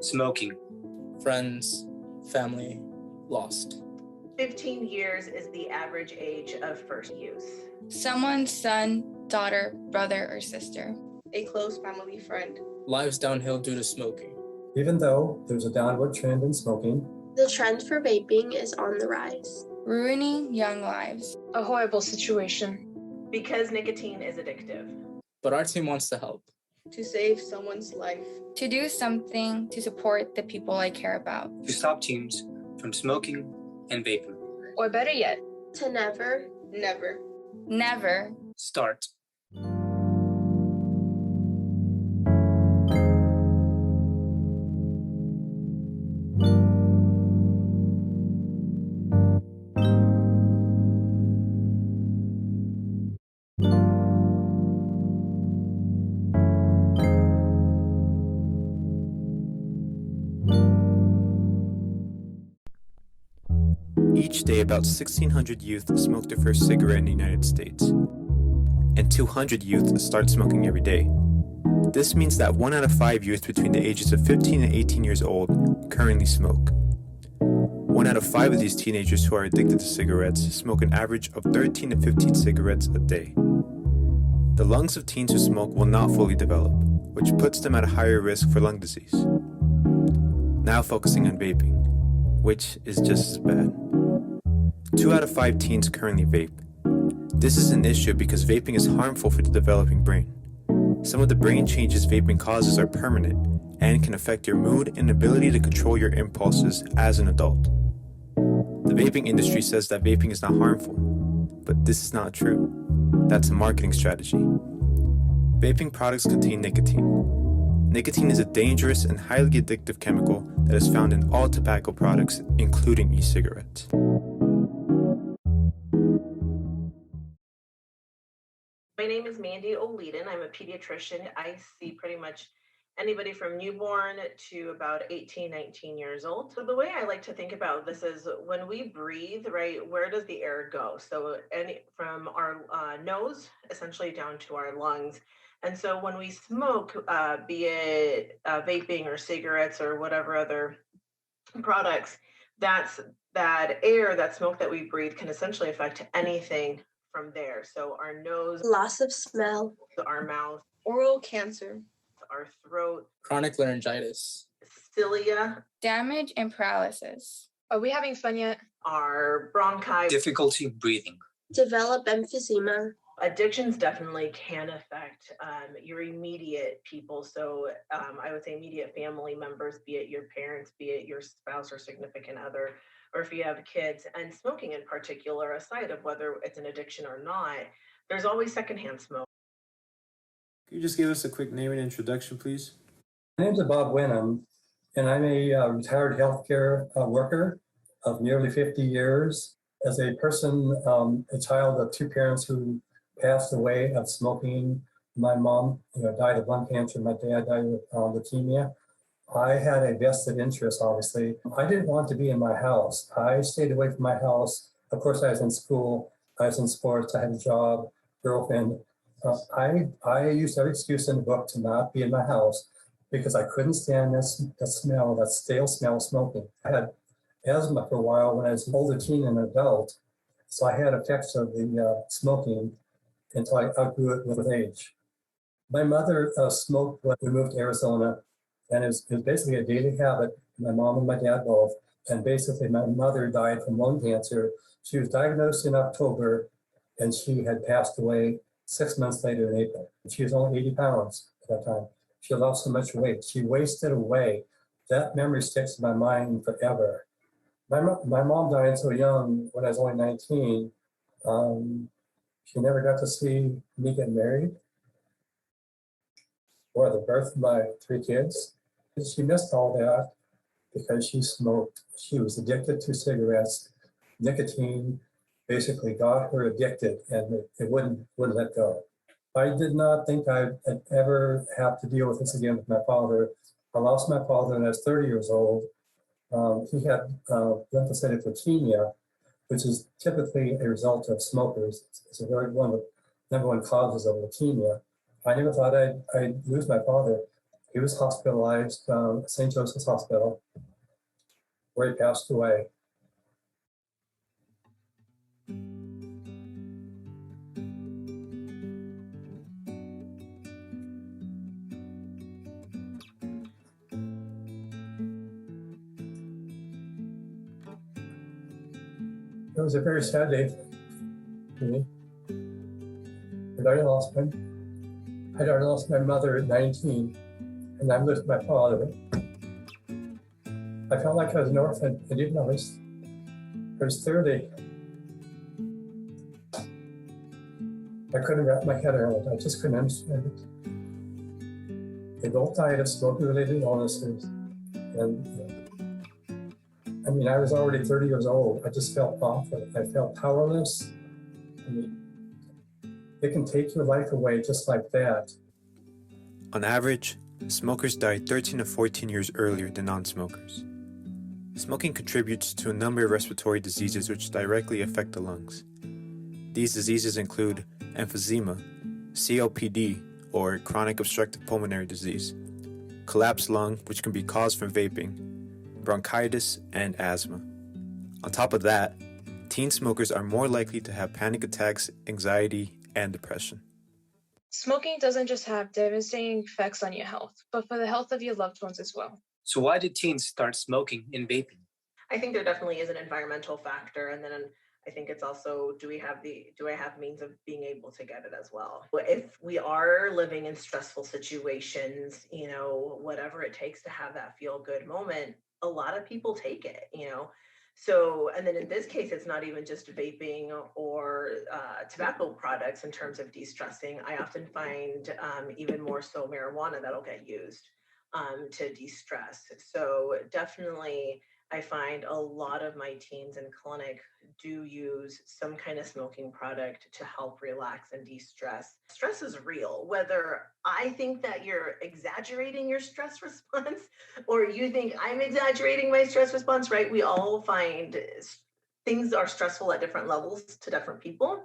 Smoking. Friends, family, lost. 15 years is the average age of first use. Someone's son, daughter, brother, or sister. A close family friend. Lives downhill due to smoking. Even though there's a downward trend in smoking, the trend for vaping is on the rise. Ruining young lives. A horrible situation. Because nicotine is addictive. But our team wants to help. To save someone's life. To do something to support the people I care about. To stop teens from smoking and vaping. Or better yet, to never start. Each day, about 1,600 youth smoke their first cigarette in the United States, and 200 youth start smoking every day. This means that 1 out of 5 youth between the ages of 15 and 18 years old currently smoke. 1 out of 5 of these teenagers who are addicted to cigarettes smoke an average of 13 to 15 cigarettes a day. The lungs of teens who smoke will not fully develop, which puts them at a higher risk for lung disease. Now focusing on vaping, which is just as bad. 2 out of 5 teens currently vape. This is an issue because vaping is harmful for the developing brain. Some of the brain changes vaping causes are permanent and can affect your mood and ability to control your impulses as an adult. The vaping industry says that vaping is not harmful, but this is not true. That's a marketing strategy. Vaping products contain nicotine. Nicotine is a dangerous and highly addictive chemical that is found in all tobacco products, including e-cigarettes. My name is Mandy O'Leedon. I'm a pediatrician. I see pretty much anybody from newborn to about 18, 19 years old. So the way I like to think about this is when we breathe, right, where does the air go? So from our nose, essentially down to our lungs. And so when we smoke, be it vaping or cigarettes or whatever other products, that air, that smoke that we breathe can essentially affect anything from there. So our nose, loss of smell, our mouth, oral cancer, our throat, chronic laryngitis, cilia, damage and paralysis. Are we having fun yet? Our bronchi, difficulty breathing, develop emphysema. Addictions definitely can affect your immediate people. So I would say immediate family members, be it your parents, be it your spouse or significant other, or if you have kids. And smoking in particular, aside of whether it's an addiction or not, there's always secondhand smoke. Can you just give us a quick name and introduction, please? My name's Bob Wenham, and I'm a retired healthcare worker of nearly 50 years. As a person, a child of 2 parents who passed away of smoking. My mom died of lung cancer. My dad died of leukemia. I had a vested interest, obviously. I didn't want to be in my house. I stayed away from my house. Of course, I was in school. I was in sports. I had a job, girlfriend. I used every excuse in the book to not be in my house because I couldn't stand that smell, that stale smell of smoking. I had asthma for a while when I was an older teen and adult. So I had effects of the smoking until I outgrew it with age. My mother smoked when we moved to Arizona, and it was basically a daily habit, my mom and my dad both. And basically my mother died from lung cancer. She was diagnosed in October, and she had passed away 6 months later in April. She was only 80 pounds at that time. She lost so much weight. She wasted away. That memory sticks in my mind forever. My mom died so young when I was only 19. She never got to see me get married or the birth of my 3 kids. She missed all that because she smoked. She was addicted to cigarettes. Nicotine basically got her addicted, and it wouldn't let go. I did not think I'd ever have to deal with this again with my father. I lost my father when I was 30 years old. He had lymphocytic leukemia, which is typically a result of smokers. It's one of the number 1 causes of leukemia. I never thought I'd lose my father. He was hospitalized at St. Joseph's Hospital, where he passed away. It was a very sad day for me. I'd already lost my mother at 19, and I lived with my father. I felt like I was an orphan, and even though I was 30, I couldn't wrap my head around it. I just couldn't understand it. They both died of smoking-related illnesses, and I mean, I was already 30 years old. I just felt awful. I felt powerless. I mean, it can take your life away just like that. On average, smokers die 13 to 14 years earlier than non-smokers. Smoking contributes to a number of respiratory diseases which directly affect the lungs. These diseases include emphysema, COPD, or chronic obstructive pulmonary disease, collapsed lung, which can be caused from vaping, bronchitis, and asthma. On top of that, teen smokers are more likely to have panic attacks, anxiety, and depression. Smoking doesn't just have devastating effects on your health, but for the health of your loved ones as well. So why did teens start smoking and vaping? I think there definitely is an environmental factor, and then I think it's also, do I have means of being able to get it as well? If we are living in stressful situations, whatever it takes to have that feel good moment, a lot of people take it, So, and then in this case, it's not even just vaping or tobacco products in terms of de-stressing. I often find even more so marijuana that'll get used to de-stress. So definitely, I find a lot of my teens in clinic do use some kind of smoking product to help relax and de-stress. Stress is real, whether I think that you're exaggerating your stress response or you think I'm exaggerating my stress response, right? We all find things are stressful at different levels to different people.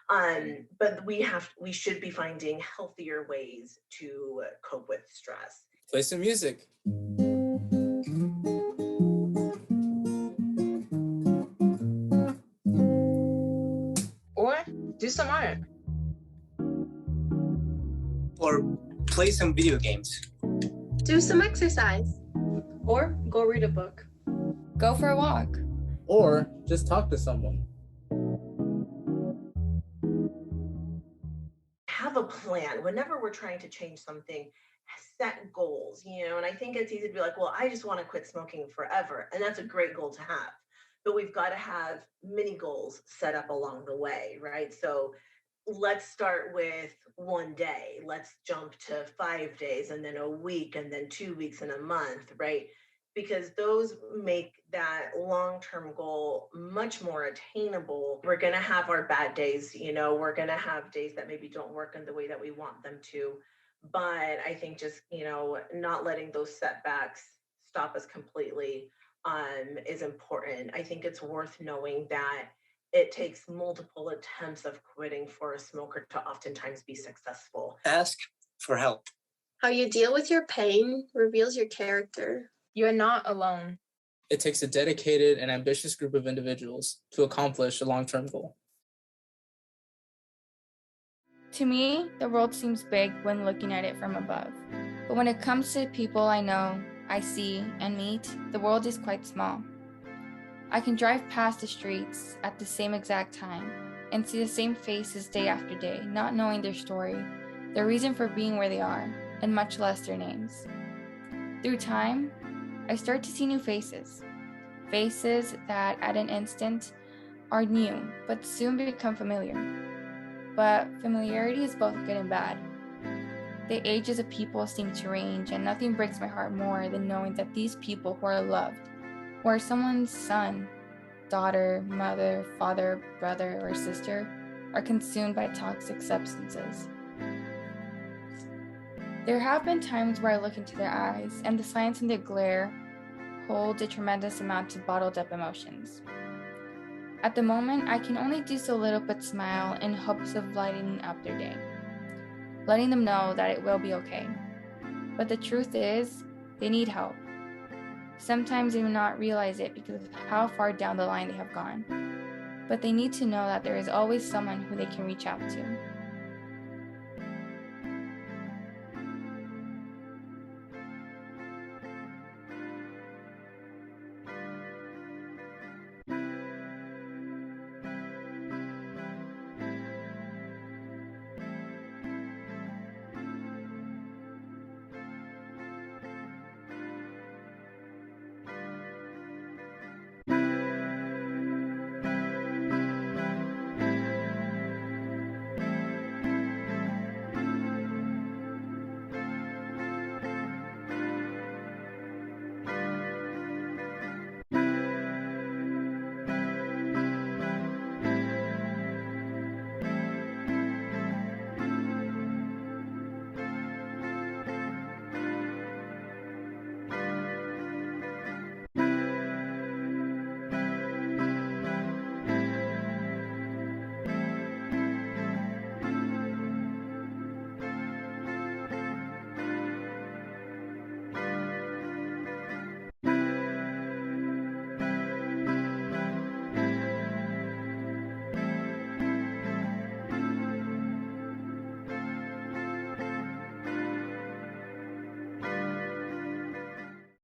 But we should be finding healthier ways to cope with stress. Play some music. Or do some art. Or play some video games. Do some exercise. Or go read a book. Go for a walk. Or just talk to someone. Have a plan. Whenever we're trying to change something, set goals, and I think it's easy to be like, well, I just want to quit smoking forever. And that's a great goal to have. But we've got to have mini goals set up along the way, right? So let's start with one day. Let's jump to 5 days and then a week and then 2 weeks and a month, right? Because those make that long-term goal much more attainable. We're going to have our bad days, we're going to have days that maybe don't work in the way that we want them to. But I think just, not letting those setbacks stop us completely is important. I think it's worth knowing that it takes multiple attempts of quitting for a smoker to oftentimes be successful. Ask for help. How you deal with your pain reveals your character. You are not alone. It takes a dedicated and ambitious group of individuals to accomplish a long-term goal. To me, the world seems big when looking at it from above. But when it comes to people I know, I see, and meet, the world is quite small. I can drive past the streets at the same exact time and see the same faces day after day, not knowing their story, their reason for being where they are, and much less their names. Through time, I start to see new faces. Faces that at an instant are new, but soon become familiar. But familiarity is both good and bad. The ages of people seem to range, and nothing breaks my heart more than knowing that these people who are loved, who are someone's son, daughter, mother, father, brother, or sister, are consumed by toxic substances. There have been times where I look into their eyes, and the silence and the glare hold a tremendous amount of bottled up emotions. At the moment, I can only do so little but smile in hopes of lightening up their day, letting them know that it will be okay. But the truth is, they need help. Sometimes they will not realize it because of how far down the line they have gone. But they need to know that there is always someone who they can reach out to.